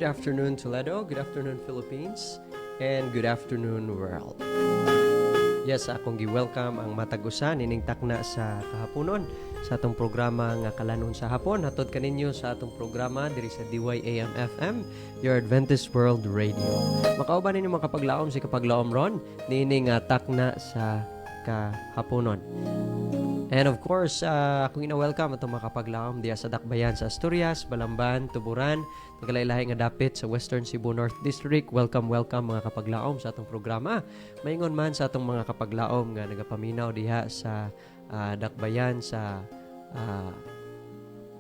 Good afternoon, Toledo. Good afternoon, Philippines. And good afternoon, world. Yes, akong gi-welcome ang matag usa nining takna sa kahaponon sa atong programa nga Kalanon sa Hapon. Hatod kaninyo sa atong programa diri sa DYAM FM, your Adventist World Radio. Makauban ninyo makapaglaom si kapaglaom ron nining takna sa kahaponon. And of course, akong ina-welcome atong makapaglaom diya sa Dakbayan sa Asturias, Balamban, Tuburan, Tagalaylahay nga dapit sa Western Cebu North District. Welcome mga kapaglaom sa atong programa. Maingon man sa atong mga kapaglaom nga nagapaminaw diha sa Dakbayan sa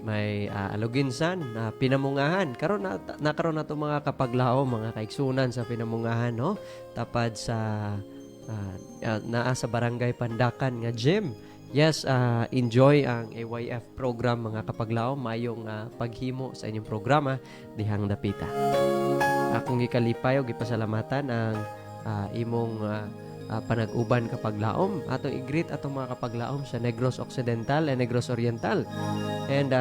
may Aluginsan, Pinamungahan. Karon nakaroon na itong mga kapaglaom, mga kaigsunan sa Pinamungahan, no? Tapad sa naa sa Barangay Pandakan nga gym. Yes, enjoy ang AYF program mga kapaglaom. Mayong paghimo sa inyong programa dihang dapita. Akong gikalipay o gipasalamatan ang imong panag-uban kapaglaom. Atong i-greet atong mga kapaglaom sa Negros Occidental and Negros Oriental. And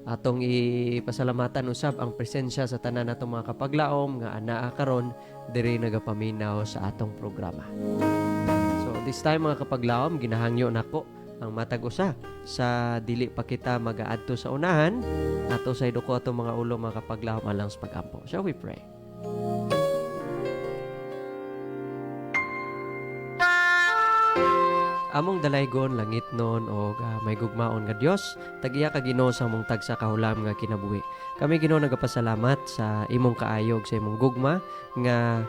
atong ipasalamatan usab ang presensya sa tanan natong mga kapaglaom nga anaa karon diri nagapaminaw sa atong programa. This time mga kapaglaom, ginahangyo nako ang matag usa sa dili pa kita mag-aadto sa unahan ato sa iduko ato mga ulo mga kapaglaom alang sa pag-ampo. Shall we pray? Among dalaygon langit non o may gugmaon nga Dios, tagiya ka Ginoo sa among tagsa kahulam nga kinabuhi. Kami Ginoo nagapasalamat sa imong kaayog sa imong gugma nga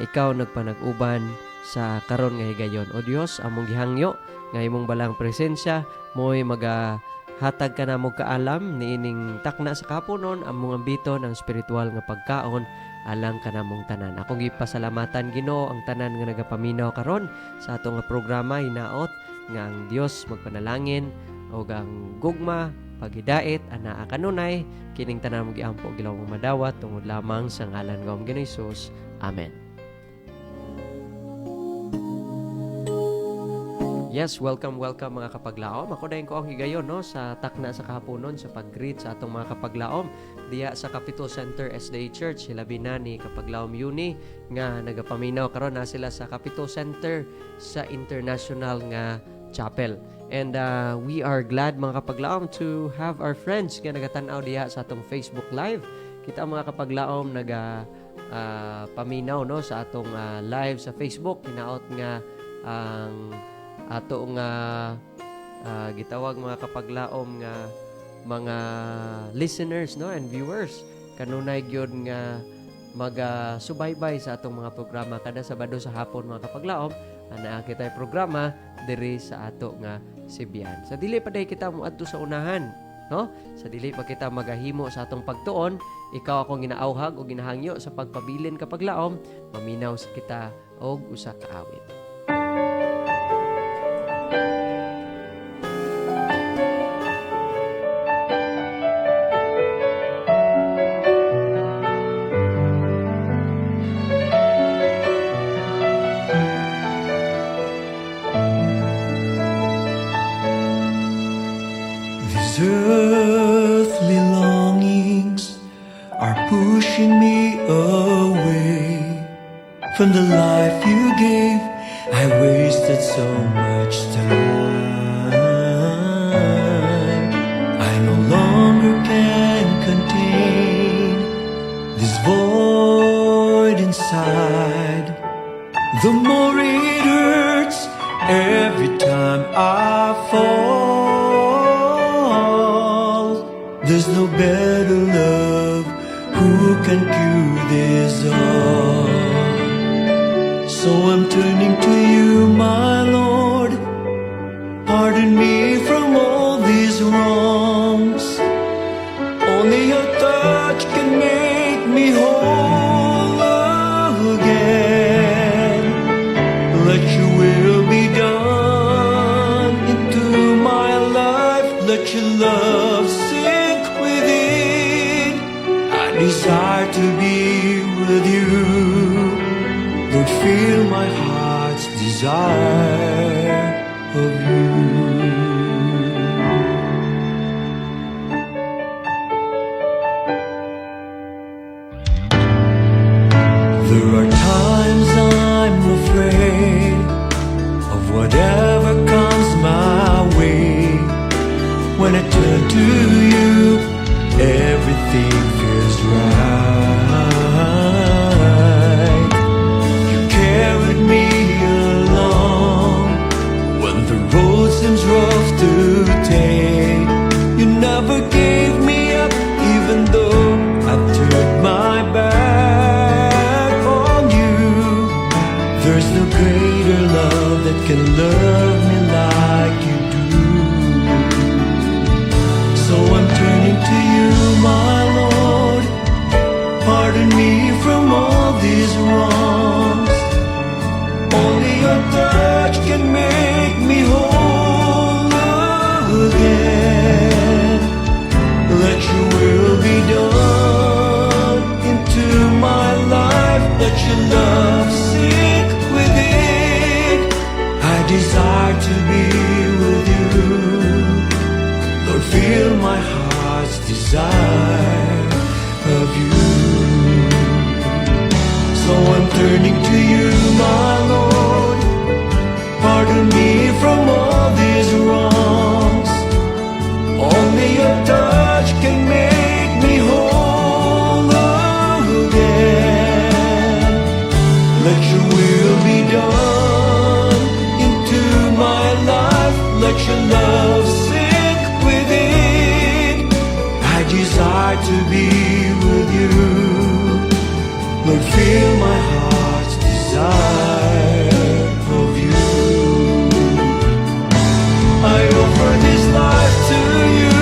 ikaw nagpanag-uban sa karon nga higayon. O Dios, among gihangyo nga imong balang presensya mo'y magahatag ka na mo kaalam niining takna sa kapunon among ambiton ang spiritual nga pagkaon alang ka namong tanan. Akong gipasalamatan Ginoo ang tanan nga nagapaminaw karon sa atong nga programa hinaot nga ang Dios magpanalangin o ang gugma paghidait anaa kanunay kining tanan mo giampo gilaw mong madawat tungod lamang sa ngalan nga Ginoong Hesus. Amen. Yes, welcome mga kapaglaom. Ako dahin ko ang higayon no, sa takna sa kahaponon sa pag-greet sa atong mga kapaglaom diya sa Capitol Center SDA Church. Hilabi na ni Kapaglaom Uni nga nagapaminaw karon na sila sa Capitol Center sa International nga Chapel. And we are glad mga kapaglaom to have our friends nga nagatanaw diya sa atong Facebook Live. Kita mga kapaglaom paminaw no sa atong live sa Facebook. Hinaot nga ang ato nga gitawag mga kapaglaom nga mga listeners no and viewers kanunay gyud nga magasubaybay sa atong mga programa kada Sabado sa hapon mga kapaglaom ana kitay programa diri sa ato nga Sibian. Sa dili pa day kita moadto sa unahan no sa dili pa kita magahimo sa atong pagtuon, ikaw akong ginaawhag o ginahangyo sa pagpabilin kapaglaom maminaw sa kita og usa ka awit. Earthly longings are pushing me away from the life you gave. I wasted so much time. I no longer can contain this void inside. The more it hurts every time I fall. There's no better love who can cure this all. So I'm turning to you, my Lord. Pardon me from all these wrongs. Only your touch can make me whole again. Let your will be done into my life. Let your love desire to be with you. Lord, feel my heart's desire of you. can love me like you do. So I'm turning to you, my Lord. Pardon me from all these wrongs. Only your touch can make me whole again. Let your will be done into my life. Let your love sink within. I desire to be with you. Lord, feel my heart's desire of you. So I'm turning to you, my Lord. Pardon me from all these wrongs. Only your touch can make me whole again. Let your will be done into my life. Let your love sink within. I desire to be with you. Lord, feel my heart's desire of you. I offer this life to you.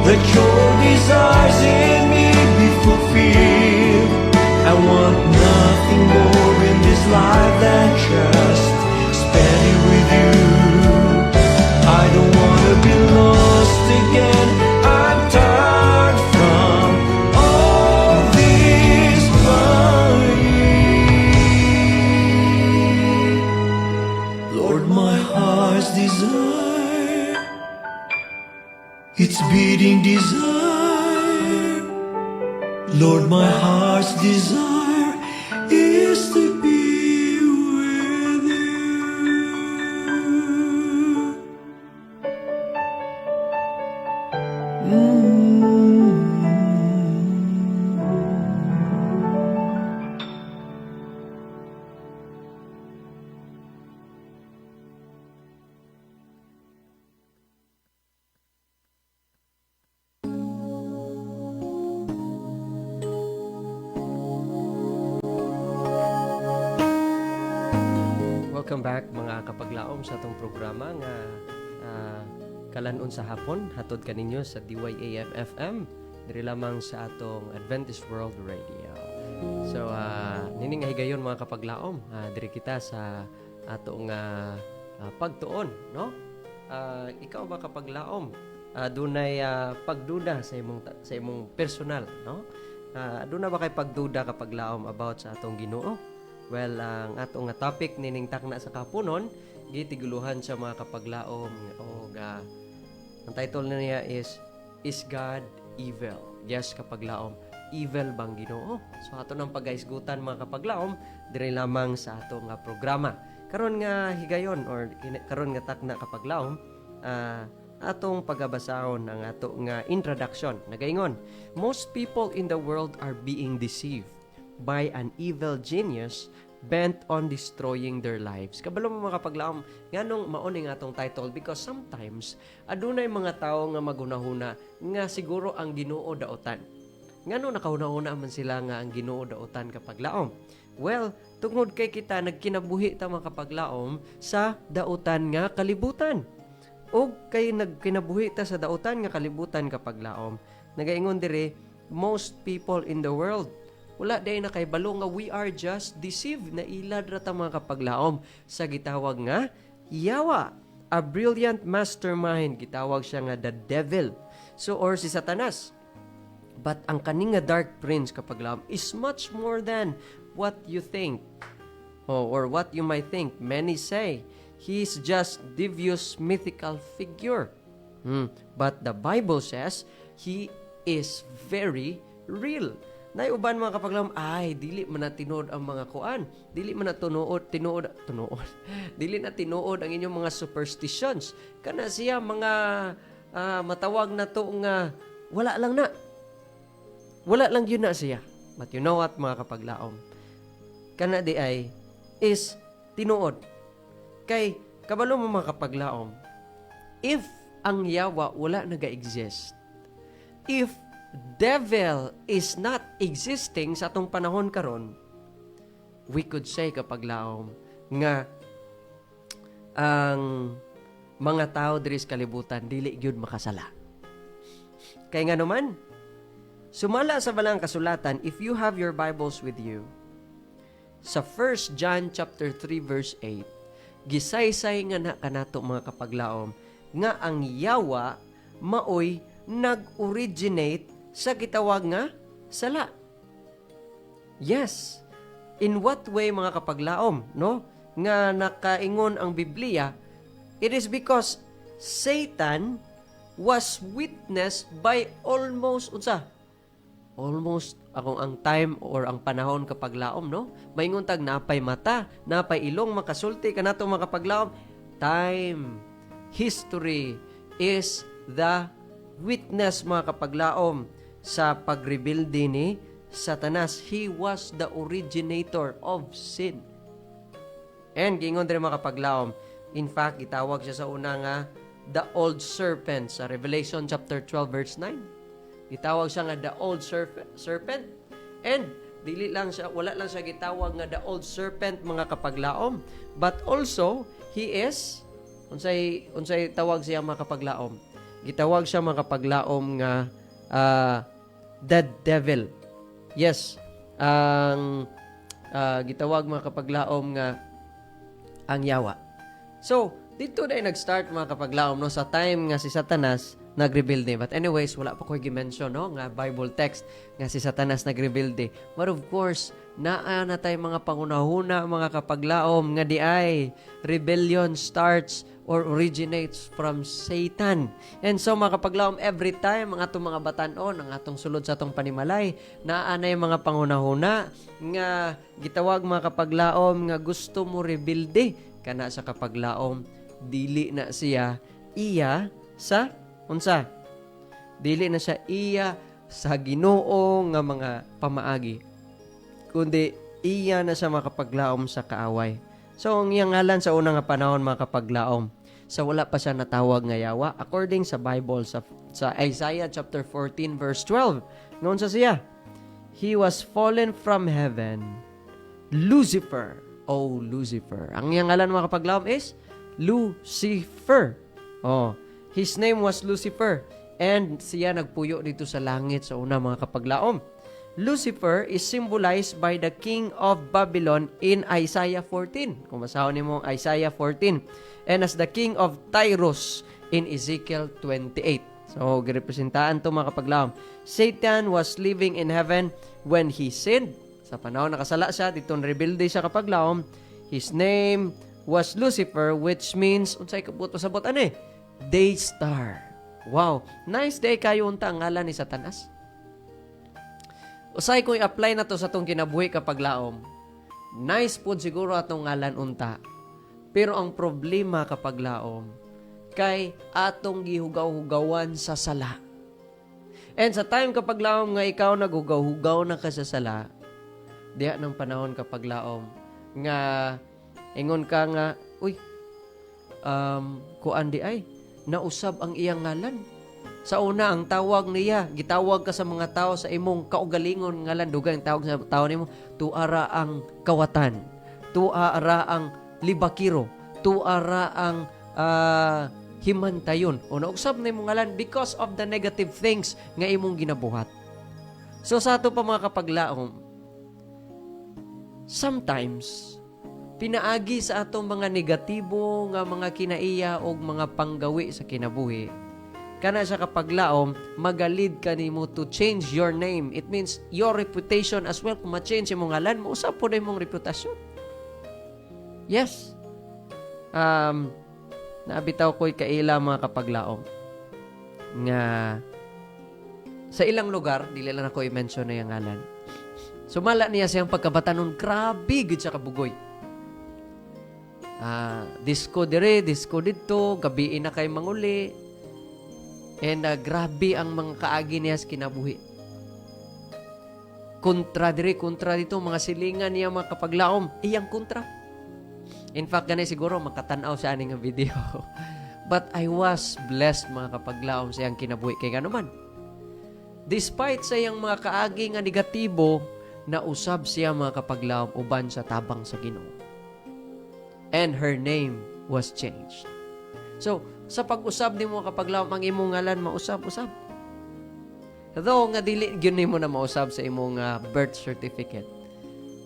Let your desires in me be fulfilled. I want nothing more in this life than just spend it with you. I don't want to be lost again. I'm tired from all this lying. Lord, my heart's desire, it's beating desire. Lord, my heart's desire is to be with you. Welcome back mga kapaglaom sa atong programa nga kalanon sa hapon hatod kaninyo sa DYAF FM diri lamang sa atong Adventist World Radio. So nining higayon mga kapaglaom, diri kita sa atong pagtuon, no? Ikaw ba kapaglaom dunay pagduda sa imong personal, no? Aduna ba kay pagduda kapaglaom about sa atong Ginoo? Well, ang atong nga topic nining takna sa kapunon, gitiguluhan sa mga kapaglaom o ang title na niya is God evil? Yes, kapaglaom, evil bang Ginoo? So ato nang pagaisgutan mga kapaglaom diri lamang sa atong programa. Karon nga higayon or karon nga takna kapaglaom, atong pagabasahon ang ato nga introduction. Nagaingon, most people in the world are being deceived by an evil genius bent on destroying their lives. Kabalo mo mga kapaglaom, nganong mauni nga atong title because sometimes adunay mga tao nga magunahuna nga siguro ang Ginoo daotan. Ngano nakahuna-huna man sila nga ang Ginoo daotan kapaglaom? Well, tungod kay kita nagkinabuhi ta mga kapaglaom sa daotan nga kalibutan. O kay nagkinabuhi ta sa daotan nga kalibutan kapaglaom. Nagaingon dire, most people in the world wala day na kay balo nga we are just deceived na ilad rata mga kapaglaom sa gitawag nga yawa, a brilliant mastermind, gitawag siya nga the devil, so or si Satanas. But ang kaning nga dark prince kapaglaom is much more than what you think or what you might think. Many say he's just devious mythical figure, but the Bible says he is very real. Nay uban mga kapaglaom, ay dili man na tinuod ang mga kuan, dili man na tinuod dili na tinuod ang inyong mga superstitions. Kana siya mga matawag na to nga wala lang yun na siya. But you know what mga kapaglaom, kana di ay is tinuod. Kay kabalo mo mga kapaglaom, if ang yawa wala naga-exist, if devil is not existing sa atong panahon karon, we could say kapaglaom nga ang mga tao diri sa kalibutan dili gyud makasala. Kay nga naman, sumala sa balang kasulatan, if you have your Bibles with you, sa 1 John chapter 3 verse 8, gisaysay nga na kanato mga kapaglaom, nga ang yawa maoy nag-originate sa gitawag nga sala. Yes. In what way mga kapaglaom, no? Nga nakaingon ang Biblia, it is because Satan was witnessed by almost akong ang time or ang panahon kapag laom, no? Maingon tag napay mata, napay ilong makasulti kanato mga kapaglaom. Time, history is the witness mga kapaglaom sa pagrebuildi ni Satanas. He was the originator of sin. And gingon din mga kapaglaom, in fact, itawag siya sa una nga the old serpent sa Revelation chapter 12 verse 9. Itawag siya nga the old serpent. And wala lang siya gitawag nga the old serpent mga kapaglaom, but also he is unsay tawag siya mga kapaglaom. Gitawag siya mga kapaglaom nga the devil. Yes, ang gitawag mga kapaglaom nga ang yawa. So, dito na nag-start mga kapaglaom, no, sa time nga si Satanas nag-rebuild ni. But anyways, wala pa ko i-mention, no, nga Bible text nga si Satanas nag-rebuild ni. But of course, naa na tayo mga pangunahuna mga kapaglaom nga di ay rebellion starts or originates from Satan. And so mga kapaglaom, every time ang atong mga batanon, ang atong sulod sa atong panimalay, naa na yung mga pangunahuna nga gitawag mga kapaglaom nga gusto mo rebuildi kana sa kapaglaom, dili na siya iya sa unsa? Dili na siya iya sa Ginoo nga mga pamaagi, kundi iya na siya makapaglaom sa kaaway. So ang iyang ngalan sa unang nga panahon mga kapaglaom, sa wala pa siya natawag nga yawa, according sa Bible sa Isaiah chapter 14 verse 12, ngon sa siya, he was fallen from heaven, Lucifer. Oh, Lucifer. Ang iyang ngalan mga kapaglaom is Lucifer. Oh, his name was Lucifer. And siya nagpuyo dito sa langit sa una mga kapaglaom. Lucifer is symbolized by the king of Babylon in Isaiah 14. Kung masahon niyo mo Isaiah 14. And as the king of Tyrus in Ezekiel 28. So, girepresentaan to mga kapaglaom. Satan was living in heaven when he sinned. Sa panahon nakasala siya, ditong rebelde siya kapaglaom. His name was Lucifer, which means, unsay kabuto sabot ani? Day star. Wow, nice day kayo unta ang ngalan ni Satanas. Usay kung i-apply na to sa atong kinabuhi kapaglaom. Nice po siguro atong ngalan unta. Pero ang problema kapaglaom, kay atong gihugaw-hugawan sa sala. And sa time kapaglaom nga ikaw naghugaw-hugaw na ka sa sala, diha ng panahon kapaglaom nga ingon ka nga, uy, kuan di ay nausab ang iyang ngalan. Sa una ang tawag niya, gitawag ka sa mga tao sa imong kaugalingon ngalan, dugang tawag sa tao nimo, tuara ang kawatan, tuara ang libakiro, tuara ang himantayon. O nausab na imong ngalan because of the negative things nga imong ginabuhat. So sa ato pa mga kapaglaom, sometimes pinaagi sa atong mga negatibo nga mga kinaiya o mga panggawi sa kinabuhi. Kana sa kapaglaom, magalid ka nimo to change your name. It means your reputation as well. Kung ma-change imong ngalan, mausap po na imong reputasyon. Yes. Naabitaw ko'y kaila mga kapaglaom nga sa ilang lugar, dili lang ako i-mention na yung ngalan. Sumala niya siyang pagkabatanon, grabe gid siya kabugoy. Disco dire, disco dito, gabi na kay manguli. And grabe ang mga kaagi niya sa kinabuhi. Kontra dire, kontra dito, mga silingan niya mga kapaglaom, iyang kontra. In fact, ganay siguro makatanaw sa aning video. But I was blessed mga kapaglaom sa iyang kinabuhi. Kaya nga naman, despite sa iyang mga kaagi nga negatibo, nausab siya mga kapaglaom uban sa tabang sa Ginoo. And her name was changed. So, sa pag-usab nimo kapaglaom ang imong ngalan mausab-usab. Though nga dili gyud nimo na mausab sa imong birth certificate.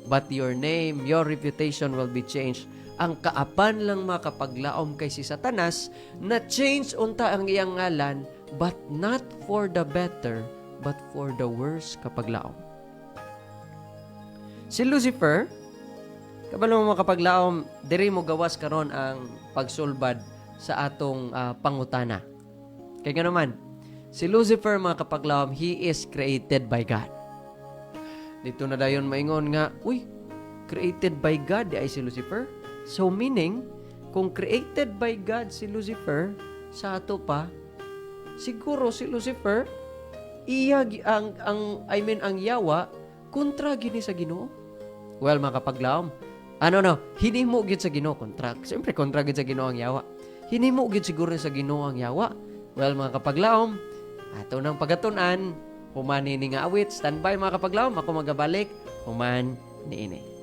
But your name, your reputation will be changed. Ang kaapan lang makapaglaom kay si Satanas na change unta ang iyang ngalan, but not for the better, but for the worse kapaglaom. Si Lucifer, kabalo mo makapaglaom, diri mo gawas karon ang pagsulbad sa atong pangutana. Kaya nga naman, si Lucifer mga kapaglaom, he is created by God. Dito na dayon maingon nga, uy, created by God di ay si Lucifer. So meaning, kung created by God si Lucifer, sa ato pa, siguro si Lucifer, ang yawa, kontra gini sa Ginoo. Well, mga kapaglaom, hinimo gid sa Ginoo kontra. Siyempre, kontra gid sa Ginoo ang yawa. Hinimo gid siguro sa Ginoo ang yawa. Well, mga kapaglaom, ato nang pagatunan, human ni nga awit, standby mga kapaglaom, ako magabalik, human ni ini.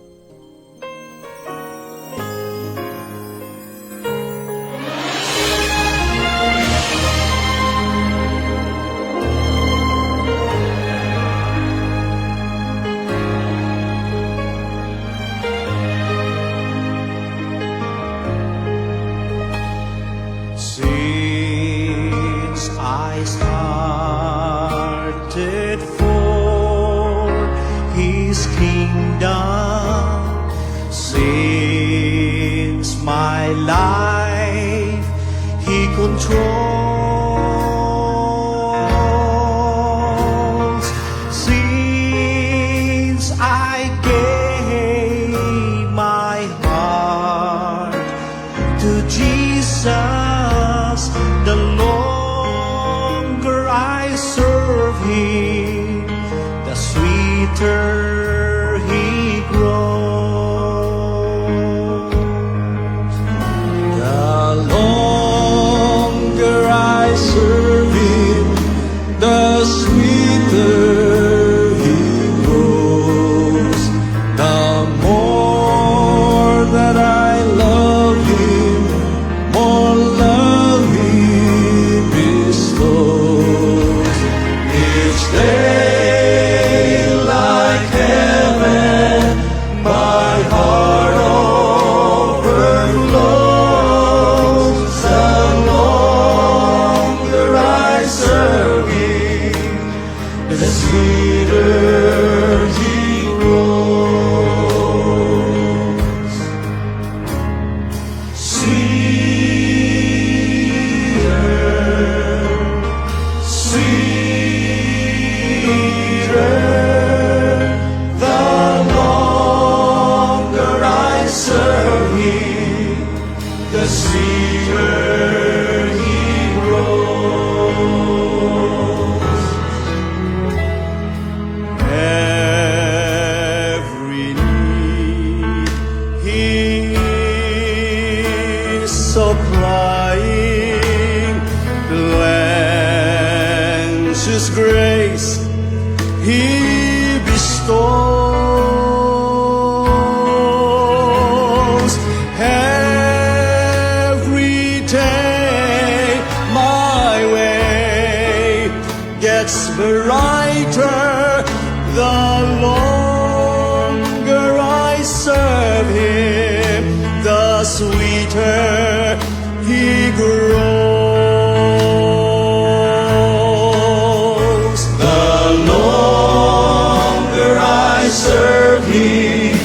Since I started for His kingdom, since my life He controls, since I gave my heart to Jesus, the longer I serve Him, the sweeter He grows. The longer I serve Him, the sweeter He grows. The more that I love Him, more love He bestows. Each day like heaven, my heart overflows. The longer I serve Him, the sweeter He grows. Sweeter, the longer I serve Him, the sweeter He grows. Every need He is supplying, plenteous grace He bestows. Every day my way gets brighter, the longer I serve Him, the sweeter He grows. The longer I serve Him,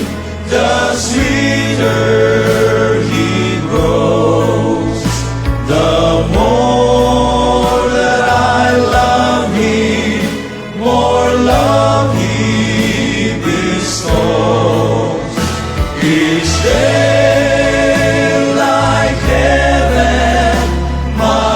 the sweeter He grows. The more that I love Him, more love He bestows. Each day like heaven, my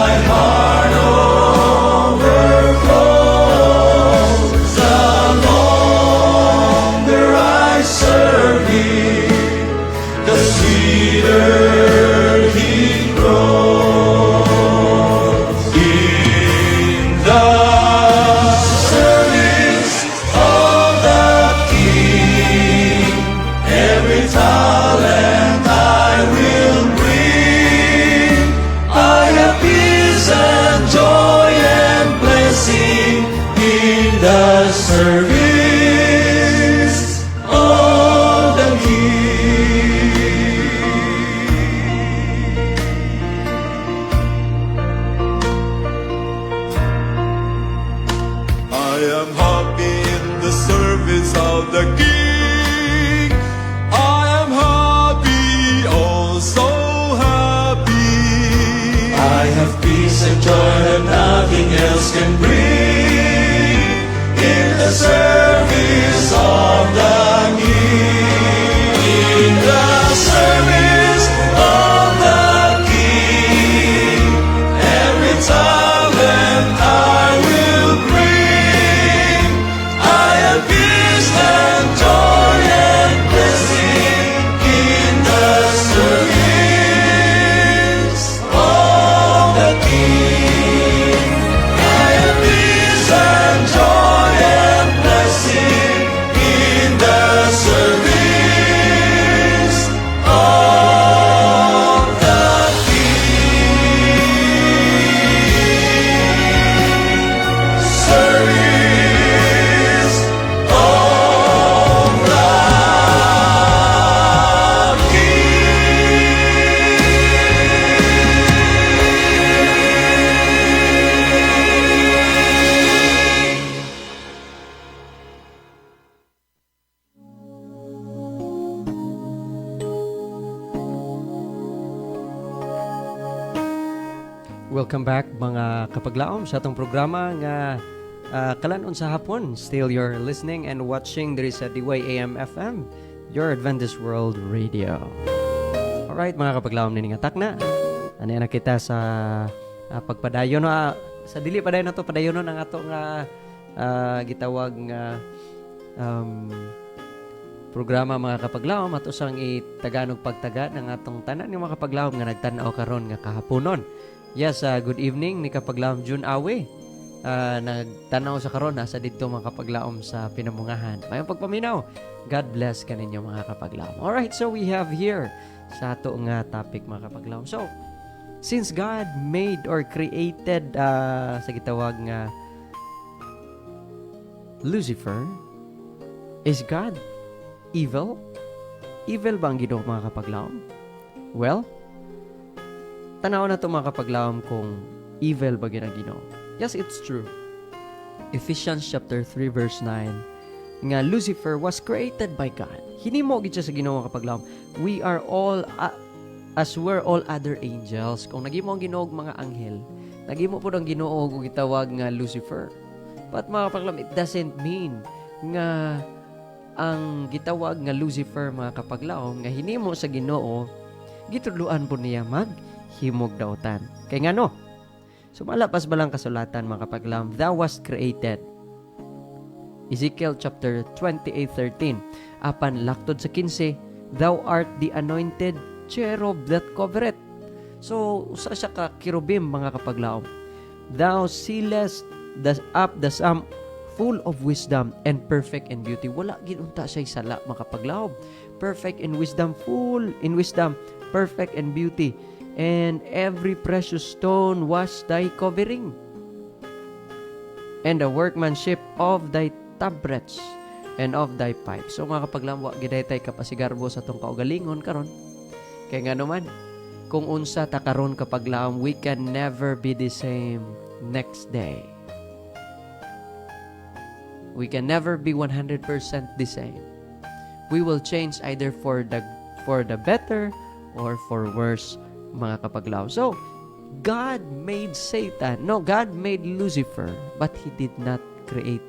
happy. I have peace and joy that nothing else can bring in the service of the King. In the service of the King, every talent I will bring. I have peace and joy and blessing in the service of the King. I have peace and joy and blessing in the service of the King. Service of the Welcome back mga kapaglaom sa atong programa nga kalanon sa hapon. Still you're listening and watching diri sa DYAM FM, your Adventist World Radio. Alright mga kapaglaom, nini nga takna. Ano na kita sa pagpadayon sa dili padayon na to, padayon ang ato nga gitawag nga programa mga kapaglaom ato sang itaganog pagtaga ng atong tanan ng mga kapaglaom nga nagtan-aw karon nga kahaponon. Yes, good evening ni kapaglaom June Awe. Nagtanaw sa karon nasa dito mga kapaglaom sa Pinamungahan. Mayong pagpaminaw. God bless kaninyo mga kapaglaom. Alright, so we have here sa ato nga topic mga kapaglaom. So, since God made or created sa gitawag nga Lucifer, is God evil? Evil ba ang Ginoo mga kapaglaom? Well, tanaw na ito mga kapaglaom kung evil ba ang Ginoo. Yes, it's true. Ephesians chapter 3 verse 9 nga Lucifer was created by God. Hinimo gid siya sa Ginoo mga kapaglaom. We are all as were all other angels. Kung nagimo ang Ginoo mga anghel, nagimo po ang Ginoo og gitawag nga Lucifer. But mga kapaglaom, it doesn't mean nga ang gitawag nga Lucifer mga kapaglaom nga hinimo sa Ginoo gitudluan po niya maghimog daotan. Kay ngano? Sumalapas ba lang kasulatan mga kapaglaom, thou was created. Ezekiel chapter 28:13. Apan laktod sa 15, thou art the anointed cherub that covereth. So, usa siya ka kirubim mga kapaglaom. Thou sealest up the sum full of wisdom and perfect in beauty. Wala ginunta siya sala mga kapaglaom. Perfect in wisdom, full in wisdom, perfect in beauty. And every precious stone was thy covering. And the workmanship of thy tabrets and of thy pipes. So mga kapaglaom, wa giday tay kapasigarbo sa tong kaugalingon karon. Kay nga naman, kung unsa ta karon kapaglaom, we can never be the same next day. We can never be 100% the same. We will change either for the better or for worse mga kapaglaom. So, God made Satan. No, God made Lucifer, but He did not create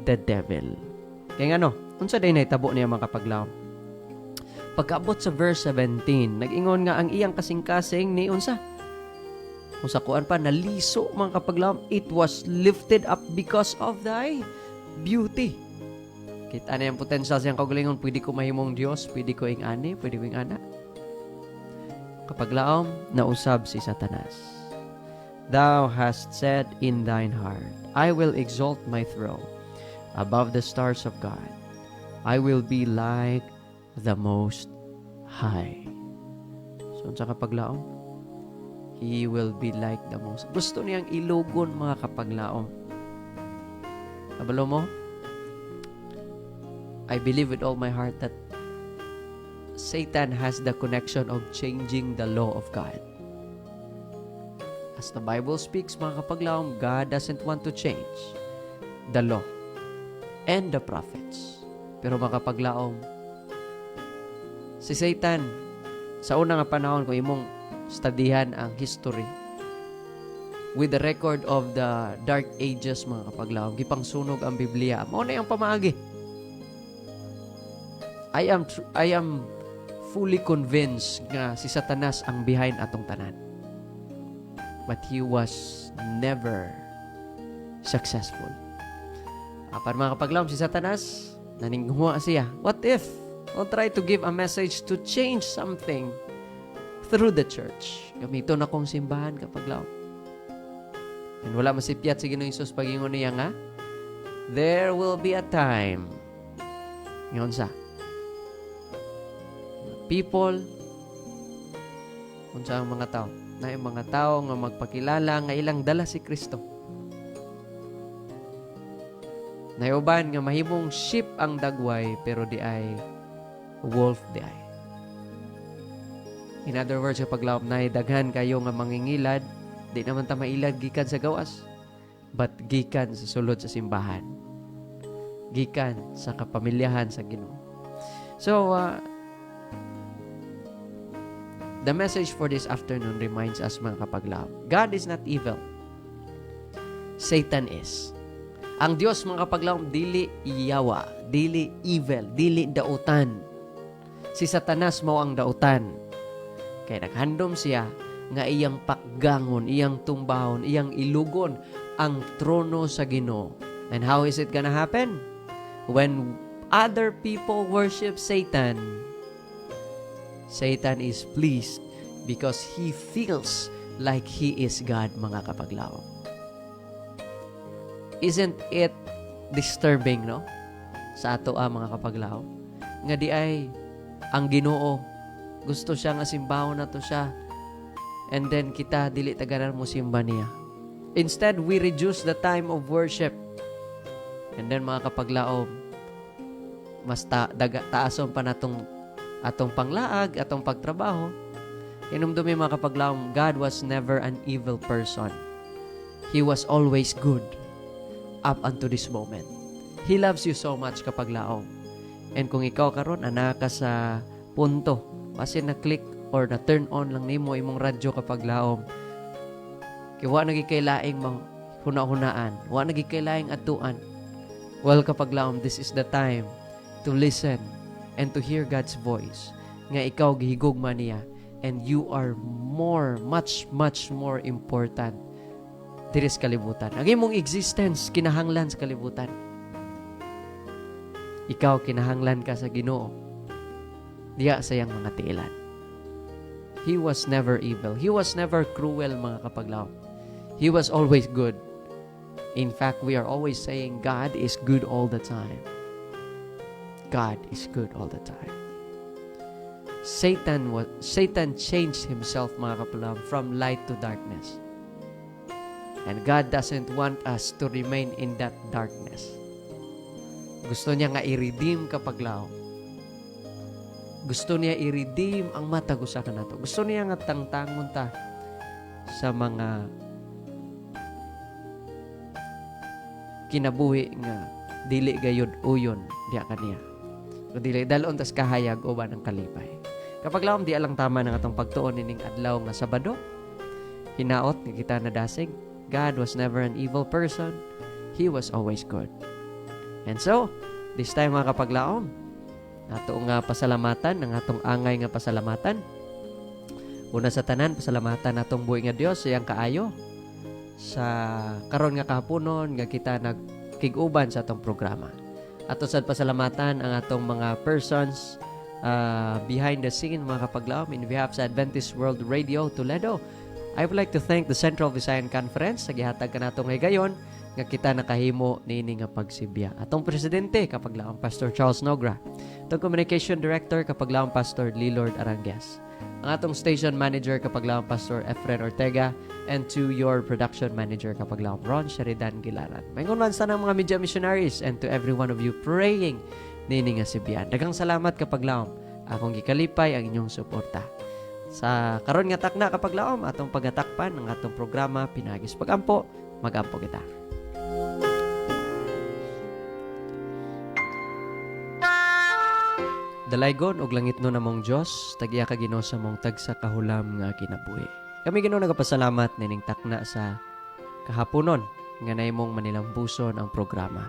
the devil. Kaya ano, unsa day nahitabo niya mga kapaglaom? Pagkaabot sa verse 17, nag-ingon nga ang iyang kasing-kasing ni unsa? Kung sa kuan pa, naliso mga kapaglaom, it was lifted up because of thy beauty. Kita na yung potential siyang kaugalingon, pwede ko mahimong Diyos, pwede ko ing ani, pwede ko ing anak. Kapaglaom, nausab si Satanas. Thou hast said in thine heart, I will exalt my throne above the stars of God. I will be like the Most High. So, sa kapaglaom, He will be like the Most. Gusto niyang ilugon mga kapaglaom. Kabalo mo? I believe with all my heart that Satan has the connection of changing the law of God. As the Bible speaks, mga kapaglaom, God doesn't want to change the law and the prophets. Pero mga kapaglaom, si Satan, Sa una nga panahon, kung imong studihan ang history, with the record of the dark ages, mga kapaglaom, gipang sunog ang Biblia. Mao na yung pamaagi. I am fully convinced nga si Satanas ang behind atong tanan. But he was never successful. Apan mga kapaglaom, si Satanas, naninghuwa siya. What if I'll try to give a message to change something through the church? Gamiton akong simbahan, kapaglaom. And wala masipyat si Ginoong Hesus pagingon niya nga, there will be a time, ngayon sa, people, unsa ang mga tao, na yung mga tao nga magpakilala nga ilang dala si Kristo. Nayuban nga mahimong sheep ang dagway, pero di ay wolf di ay. In other words, kapag laop na daghan kayo nga mangingilad, di naman ta mailad gikan sa gawas, but gikan sa sulod sa simbahan. Gikan sa kapamilyahan sa Ginoo. So, the message for this afternoon reminds us, mga kapaglaom, God is not evil. Satan is. Ang Dios, mga kapaglaom, dili iyawa, dili evil, dili dautan. Si Satanas mao ang dautan. Kaya naghandom siya nga iyang pakgangon, iyang tumbahon, iyang ilugon ang trono sa Ginoo. And how is it gonna happen? When other people worship Satan, Satan is pleased because he feels like he is God, mga kapaglaom. Isn't it disturbing, no? Sa ato mga kapaglaom. Nga di ay ang Ginoo gusto siya nga simbahon nato siya. And then kita dili tagaran mo simba niya. Instead, we reduce the time of worship. And then mga kapaglaom, mas taason pa natong atong panglaag, atong pagtrabaho. Inumdumi mga kapaglaom, God was never an evil person. He was always good up unto this moment. He loves you so much, kapaglaom. And kung ikaw karon ana ka sa punto, kasi na-click or na-turn on lang nimo imong radyo, kapaglaom, kaya wa nagikailaing huna-hunaan, wa nagikailaing atuan. Well, kapaglaom, this is the time to listen and to hear God's voice. Nga ikaw gihigugma niya, and you are much more important diri sa kalibutan. Ang imong existence kinahanglan sa kalibutan. Ikaw kinahanglan ka sa Ginoo, diya sa iyang mga tiilan. He was never evil. He was never cruel, mga kapaglaom. He was always good. In fact, we are always saying God is good all the time. God is good all the time. Satan changed himself, mga kapaglaom, from light to darkness. And God doesn't want us to remain in that darkness. Gusto niya nga i-redeem, kapaglaom. Gusto niya i-redeem ang matagusa ka nato. Gusto niya nga tangtangon ta sa mga kinabuhi nga dili gayud uyon diya kaniya. Kung dili dalon tas kahayag uban ang kalipay. Kapaglaom, di alang tama ng atong pagtuon ining adlaw nga Sabado. Hinaot nga kita nadasig. God was never an evil person. He was always good. And so, this time mga kapaglaom, nato nga pasalamatan, ang atong angay nga pasalamatan. Una sa tanan, pasalamatan natong buhi nga Dios sa iyang kaayo. Sa karon nga kahaponon nga kita nagkig-uban sa atong programa. Ato sad pasalamatan ang atong mga persons behind the scene, mga kapaglaom, in behalf sa Adventist World Radio Toledo. I would like to thank the Central Visayan Conference sa gihatag kanatong higayon nga kita nakahimo niini nga pagsibya. Atong presidente, kapaglaom, Pastor Charles Nogra. Atong communication director, kapaglaom, Pastor Lilord Arangues. Ang atong station manager, kapaglaom, Pastor Efren Ortega. And to your production manager, kapaglaom, Ron Sheridan Gilaran. Mayngon man sa mga media missionaries and to every one of you praying niini nga sibyan. Daghang salamat, kapaglaom. Akong gikalipay ang inyong suporta. Sa karon nga takna, kapaglaom, atong pagatakpan ng atong programa Pinagis Pagampo, magampo kita. Dalaygon og langit no namong Dios, tag-iya ka Ginoo sa mong tagsa kahulam nga kinabuhi. Kami Ginoo nagapasalamat nining takna sa kahaponon nga naimong manilambuson ang programa.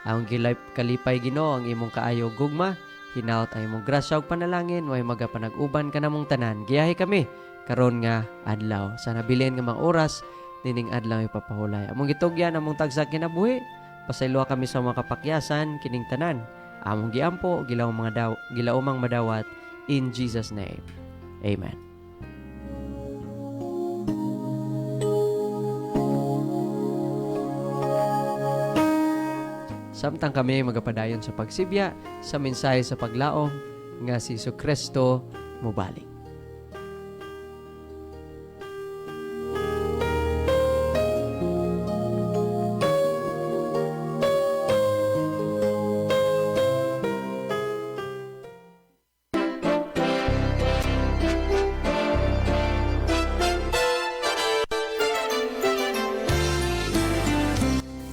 Ang kalipay Ginoo ang imong kaayo gugma, hinaut ay imong grasya ug panalangin way magapanag-uban ka namong tanan. Giyahi kami karon nga adlaw. Sa nabilin nga mga oras nining adlaw ipapahulay. Among gitugyan among tagsa kinabuhi, pasayloa kami sa mga kapakyasan kining tanan. Among giampo, gilaumang madawat, in Jesus' name. Amen. Samtang kami magapadayon sa pagsibya, sa mensahe sa paglaom, nga si Jesucristo mubalik.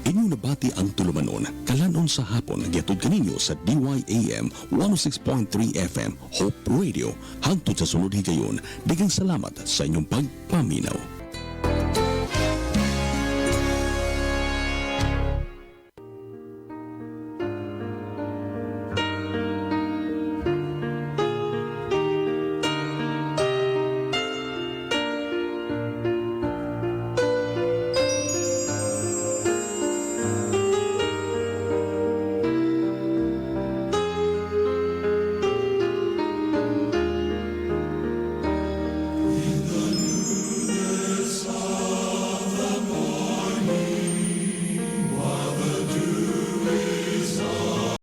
Inyong nabati ang tulumanon, kalanon sa hapon, nagyatod kaninyo sa DYAM 106.3 FM, Hope Radio. Hangtod sa sunod higayon, daghang salamat sa inyong pagpaminaw.